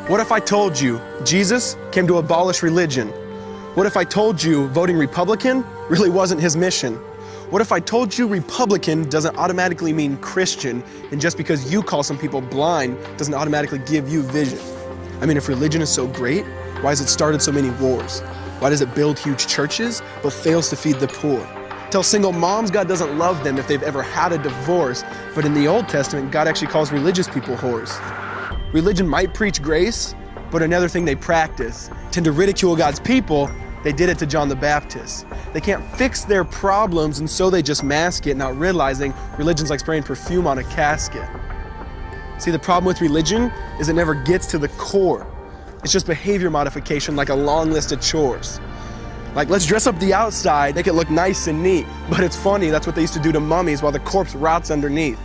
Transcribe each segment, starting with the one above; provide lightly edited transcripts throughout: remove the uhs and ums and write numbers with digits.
What if I told you Jesus came to abolish religion? What if I told you voting Republican really wasn't his mission? What if I told you Republican doesn't automatically mean Christian, and just because you call some people blind doesn't automatically give you vision? I mean, if religion is so great, why has it started so many wars? Why does it build huge churches but fails to feed the poor? Tell single moms God doesn't love them if they've ever had a divorce, but in the Old Testament, God actually calls religious people whores. Religion might preach grace, but another thing they practice. Tend to ridicule God's people. They did it to John the Baptist. They can't fix their problems, and so they just mask it, not realizing religion's like spraying perfume on a casket. See, the problem with religion is it never gets to the core. It's just behavior modification, like a long list of chores. Like, let's dress up the outside, make it look nice and neat. But it's funny, that's what they used to do to mummies while the corpse rots underneath.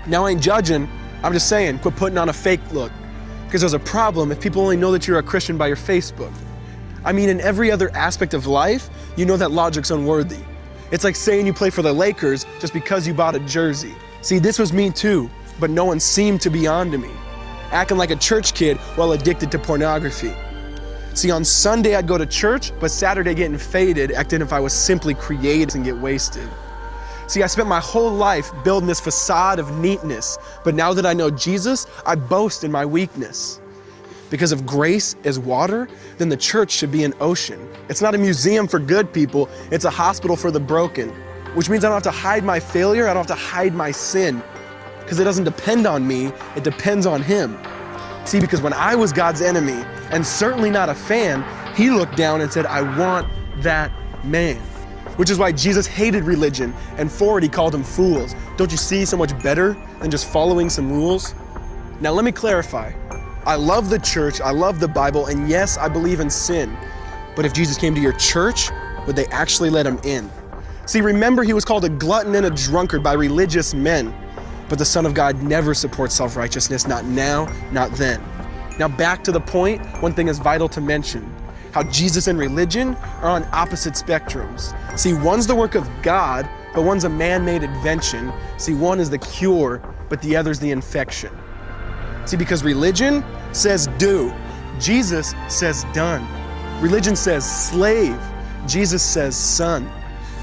Now, I ain't judging, I'm just saying, quit putting on a fake look. Because there's a problem if people only know that you're a Christian by your Facebook. I mean, in every other aspect of life, you know that logic's unworthy. It's like saying you play for the Lakers just because you bought a jersey. See, this was me too, but no one seemed to be on to me. Acting like a church kid while addicted to pornography. See, on Sunday I'd go to church, but Saturday getting faded, acting if I was simply creative and get wasted. See, I spent my whole life building this facade of neatness, but now that I know Jesus, I boast in my weakness. Because if grace is water, then the church should be an ocean. It's not a museum for good people, it's a hospital for the broken. Which means I don't have to hide my failure, I don't have to hide my sin. Because it doesn't depend on me, it depends on Him. See, because when I was God's enemy, and certainly not a fan, He looked down and said, I want that man. Which is why Jesus hated religion, and for it He called them fools. Don't you see so much better than just following some rules? Now let me clarify. I love the church, I love the Bible, and yes, I believe in sin. But if Jesus came to your church, would they actually let Him in? See, remember He was called a glutton and a drunkard by religious men. But the Son of God never supports self-righteousness, not now, not then. Now back to the point, one thing is vital to mention. How Jesus and religion are on opposite spectrums. See, one's the work of God, but one's a man-made invention. See, one is the cure, but the other's the infection. See, because religion says do, Jesus says done. Religion says slave, Jesus says son.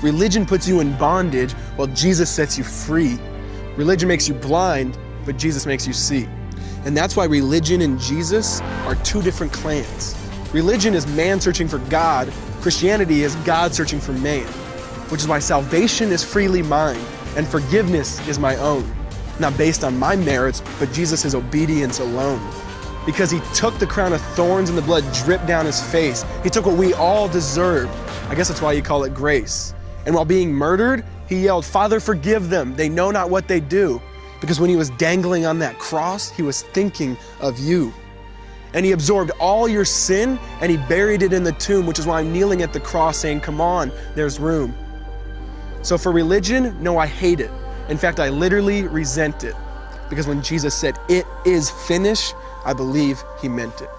Religion puts you in bondage, while Jesus sets you free. Religion makes you blind, but Jesus makes you see. And that's why religion and Jesus are two different clans. Religion is man searching for God. Christianity is God searching for man. Which is why salvation is freely mine, and forgiveness is my own. Not based on my merits, but Jesus' obedience alone. Because He took the crown of thorns and the blood dripped down His face. He took what we all deserved. I guess that's why you call it grace. And while being murdered, He yelled, Father, forgive them. They know not what they do. Because when He was dangling on that cross, He was thinking of you. And He absorbed all your sin and He buried it in the tomb, which is why I'm kneeling at the cross saying, come on, there's room. So for religion, no, I hate it. In fact, I literally resent it. Because when Jesus said, it is finished, I believe He meant it.